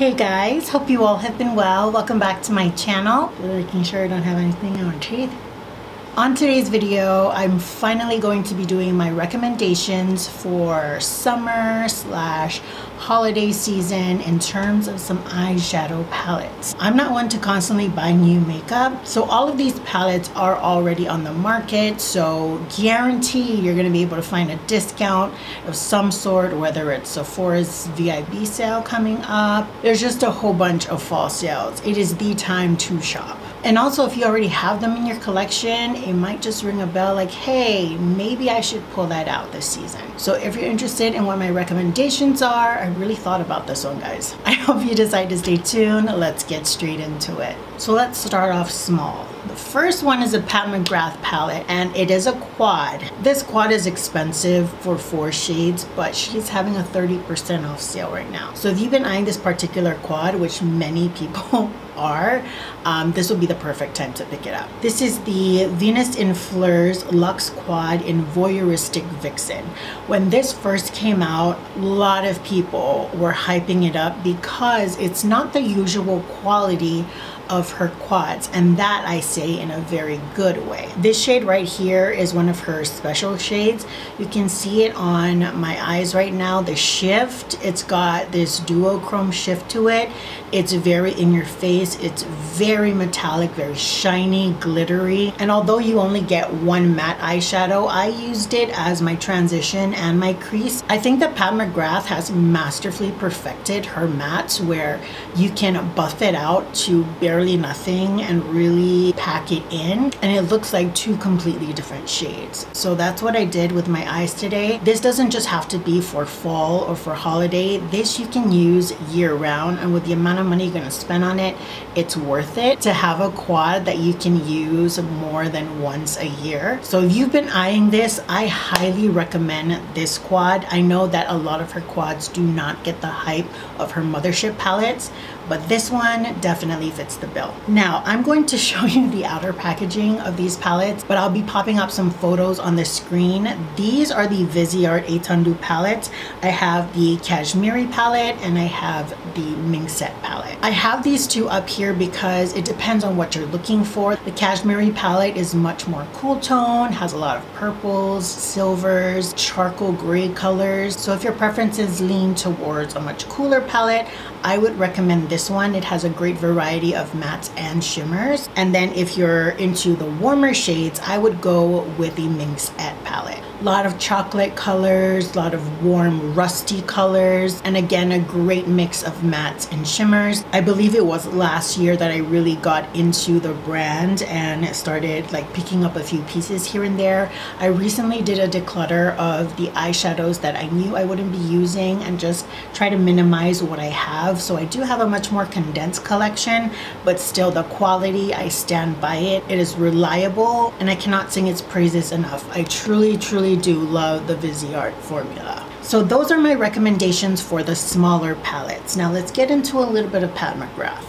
Hey guys, hope you all have been well. Welcome back to my channel. Making sure I don't have anything on my teeth. On today's video, I'm finally going to be doing my recommendations for summer / holiday season in terms of some eyeshadow palettes. I'm not one to constantly buy new makeup, so all of these palettes are already on the market, so guarantee you're going to be able to find a discount of some sort, whether it's Sephora's VIB sale coming up. There's just a whole bunch of fall sales. It is the time to shop. And also, if you already have them in your collection, it might just ring a bell like, hey, maybe I should pull that out this season. So if you're interested in what my recommendations are, I really thought about this one, guys. I hope you decide to stay tuned. Let's get straight into it. So let's start off small. The first one is a Pat McGrath palette, and it is a quad. This quad is expensive for 4 shades, but she's having a 30% off sale right now. So if you've been eyeing this particular quad, which many people are, this would be the perfect time to pick it up. This is the Venus in Fleurs Luxe Quad in Voyeuristic Vixen. When this first came out, a lot of people were hyping it up because it's not the usual quality of her quads, and that I say in a very good way. This shade right here is one of her special shades. You can see it on my eyes right now. The shift, it's got this duochrome shift to it. It's very in your face. It's very metallic, very shiny, glittery. And although you only get one matte eyeshadow, I used it as my transition and my crease. I think that Pat McGrath has masterfully perfected her mattes where you can buff it out to barely nothing and really pack it in, and it looks like 2 completely different shades. So that's what I did with my eyes today. This doesn't just have to be for fall or for holiday. This you can use year round, and with the amount of money you're going to spend on it, it's worth it to have a quad that you can use more than once a year. So if you've been eyeing this, I highly recommend this quad. I know that a lot of her quads do not get the hype of her Mothership palettes, but this one definitely fits the bill. Now, I'm going to show you the outer packaging of these palettes, but I'll be popping up some photos on the screen. These are the Viseart Étendue palettes. I have the Cashmere palette and I have the Mingset palette. I have these two up here because it depends on what you're looking for. The Cashmere palette is much more cool tone, has a lot of purples, silvers, charcoal gray colors. So if your preferences lean towards a much cooler palette, I would recommend this one. It has a great variety of mattes and shimmers. And then if you're into the warmer shades, I would go with the Mingset palette. A lot of chocolate colors, a lot of warm rusty colors, and again, a great mix of mattes and shimmers. I believe it was last year that I really got into the brand and started like picking up a few pieces here and there. I recently did a declutter of the eyeshadows that I knew I wouldn't be using and just try to minimize what I have. So I do have a much more condensed collection, but still the quality, I stand by it. It is reliable and I cannot sing its praises enough. I truly do love the Viseart formula. So those are my recommendations for the smaller palettes. Now let's get into a little bit of Pat McGrath.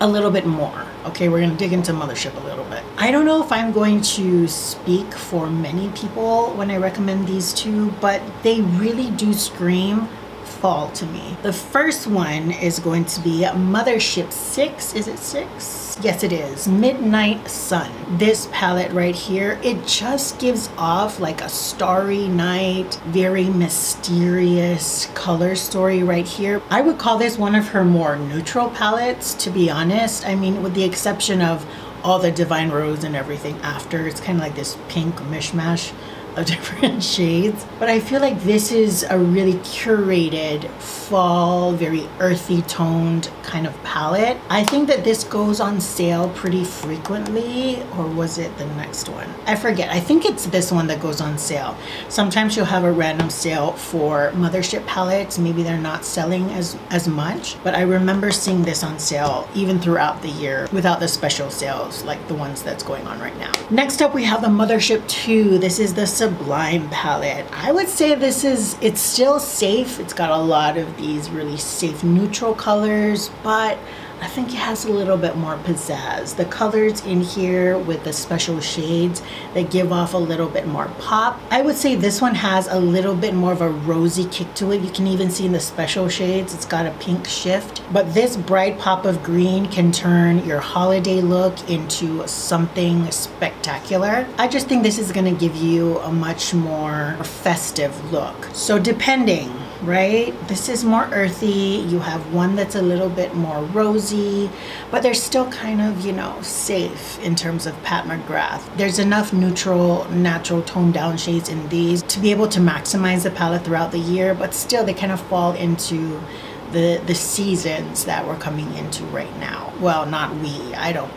A little bit more. Okay, we're gonna dig into Mothership a little bit. I don't know if I'm going to speak for many people when I recommend these two, but they really do scream fall to me. The first one is going to be Mothership 6. Is it 6? Yes, it is. Midnight Sun. This palette right here, it just gives off like a starry night, very mysterious color story right here. I would call this one of her more neutral palettes, to be honest. I mean, with the exception of all the Divine Rose and everything after, it's kind of like this pink mishmash of different shades. But I feel like this is a really curated fall, very earthy toned kind of palette. I think that this goes on sale pretty frequently, or was it the next one? I forget. I think it's this one that goes on sale. Sometimes you'll have a random sale for Mothership palettes. Maybe they're not selling as much, but I remember seeing this on sale even throughout the year without the special sales like the ones that's going on right now. Next up, we have the Mothership 2. This is the Sublime palette. I would say it's still safe. It's got a lot of these really safe neutral colors, but I think it has a little bit more pizzazz. The colors in here with the special shades, they give off a little bit more pop. I would say this one has a little bit more of a rosy kick to it. You can even see in the special shades, it's got a pink shift. But this bright pop of green can turn your holiday look into something spectacular. I just think this is gonna give you a much more festive look. So depending, right? This is more earthy. You have one that's a little bit more rosy, but they're still kind of, you know, safe in terms of Pat McGrath. There's enough neutral, natural toned down shades in these to be able to maximize the palette throughout the year, but still they kind of fall into the seasons that we're coming into right now. Well, not we. I don't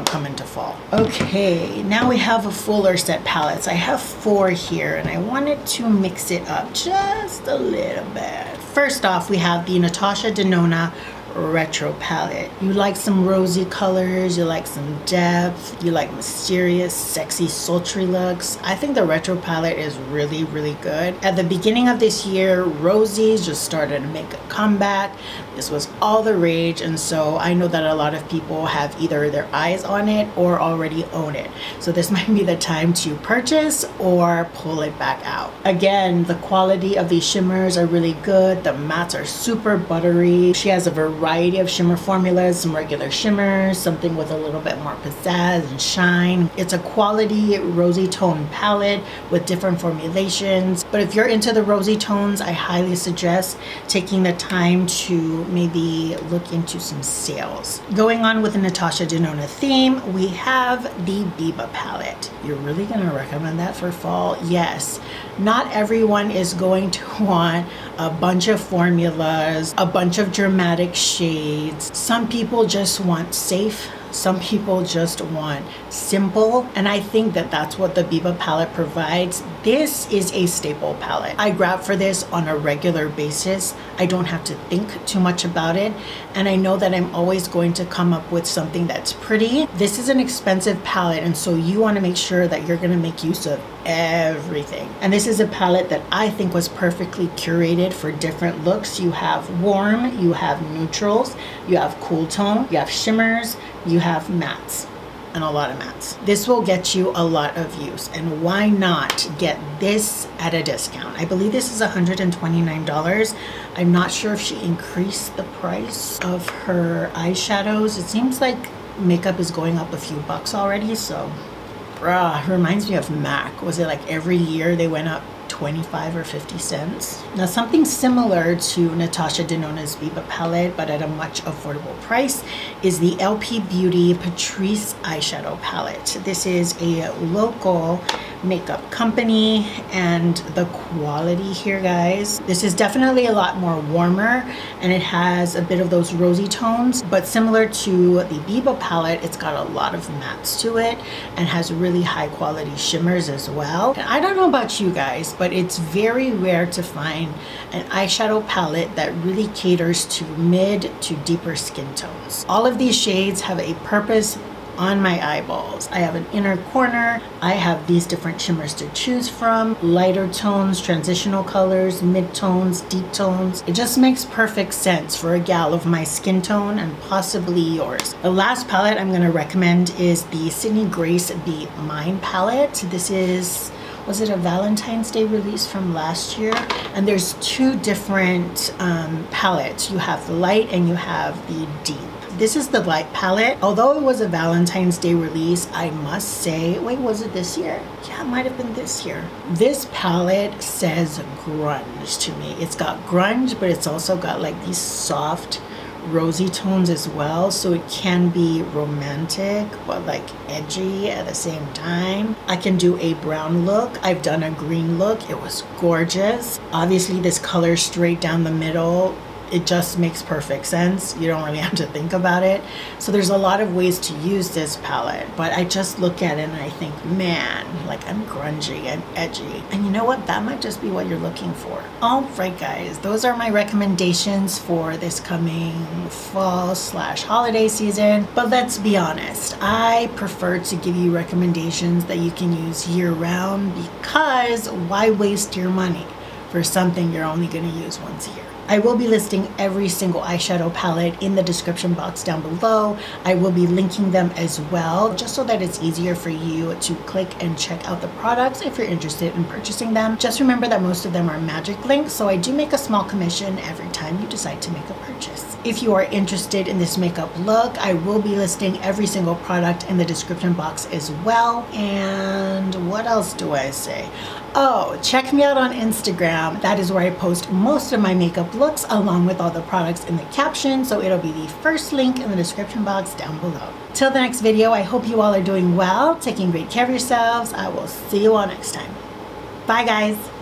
come into fall. Okay, now we have a fuller set palettes. I have 4 here and I wanted to mix it up just a little bit. First off, we have the Natasha Denona Retro palette. You like some rosy colors, you like some depth, you like mysterious, sexy, sultry looks. I think the retro palette is really, really good. At the beginning of this year, rosies just started to make a comeback. This was all the rage, and so I know that a lot of people have either their eyes on it or already own it. So this might be the time to purchase or pull it back out. Again, the quality of these shimmers are really good. The mattes are super buttery. She has a variety of shimmer formulas, some regular shimmers, something with a little bit more pizzazz and shine. It's a quality rosy tone palette with different formulations. But if you're into the rosy tones, I highly suggest taking the time to maybe look into some sales. Going on with the Natasha Denona theme, we have the Biba palette. You're really gonna recommend that for fall? Yes. Not everyone is going to want a bunch of formulas, a bunch of dramatic shades. Some people just want safe. Some people just want simple, and I think that that's what the Biba palette provides. This is a staple palette. I grab for this on a regular basis. I don't have to think too much about it, and I know that I'm always going to come up with something that's pretty. This is an expensive palette, and so you want to make sure that you're going to make use of everything. And this is a palette that I think was perfectly curated for different looks. You have warm, you have neutrals, you have cool tone, you have shimmers, you have mattes, and a lot of mattes. This will get you a lot of use, and why not get this at a discount? I believe this is $129. I'm not sure if she increased the price of her eyeshadows. It seems like makeup is going up a few bucks already, so bruh, reminds me of MAC. Was it like every year they went up 25 or 50 cents? Now something similar to Natasha Denona's Biba palette, but at a much affordable price, is the LP Beauty Patrice eyeshadow palette. This is a local makeup company, and the quality here, guys, this is definitely a lot more warmer, and it has a bit of those rosy tones, but similar to the Biba palette, it's got a lot of mattes to it and has really high quality shimmers as well. And I don't know about you guys, but it's very rare to find an eyeshadow palette that really caters to mid to deeper skin tones. All of these shades have a purpose on my eyeballs. I have an inner corner. I have these different shimmers to choose from, lighter tones, transitional colors, mid-tones, deep tones. It just makes perfect sense for a gal of my skin tone and possibly yours. The last palette I'm gonna recommend is the Sydney Grace Be Mine palette. This is, was it a Valentine's Day release from last year? And there's 2 different palettes. You have the light and you have the deep. This is the light palette. Although it was a Valentine's Day release, I must say, wait, was it this year? Yeah, it might have been this year. This palette says grunge to me. It's got grunge, but it's also got like these soft, rosy tones as well, so it can be romantic but like edgy at the same time. I can do a brown look. I've done a green look. It was gorgeous. Obviously this color straight down the middle, it just makes perfect sense. You don't really have to think about it. So there's a lot of ways to use this palette, but I just look at it and I think, man, like I'm grungy and edgy. And you know what? That might just be what you're looking for. All right, guys, those are my recommendations for this coming fall/holiday season. But let's be honest, I prefer to give you recommendations that you can use year round, because why waste your money for something you're only going to use once a year? I will be listing every single eyeshadow palette in the description box down below. I will be linking them as well, just so that it's easier for you to click and check out the products if you're interested in purchasing them. Just remember that most of them are magic links, so I do make a small commission every time you decide to make a purchase. If you are interested in this makeup look, I will be listing every single product in the description box as well. And what else do I say? Oh, check me out on Instagram. That is where I post most of my makeup looks along with all the products in the caption, so it'll be the first link in the description box down below. Till the next video, I hope you all are doing well, taking great care of yourselves. I will see you all next time. Bye guys.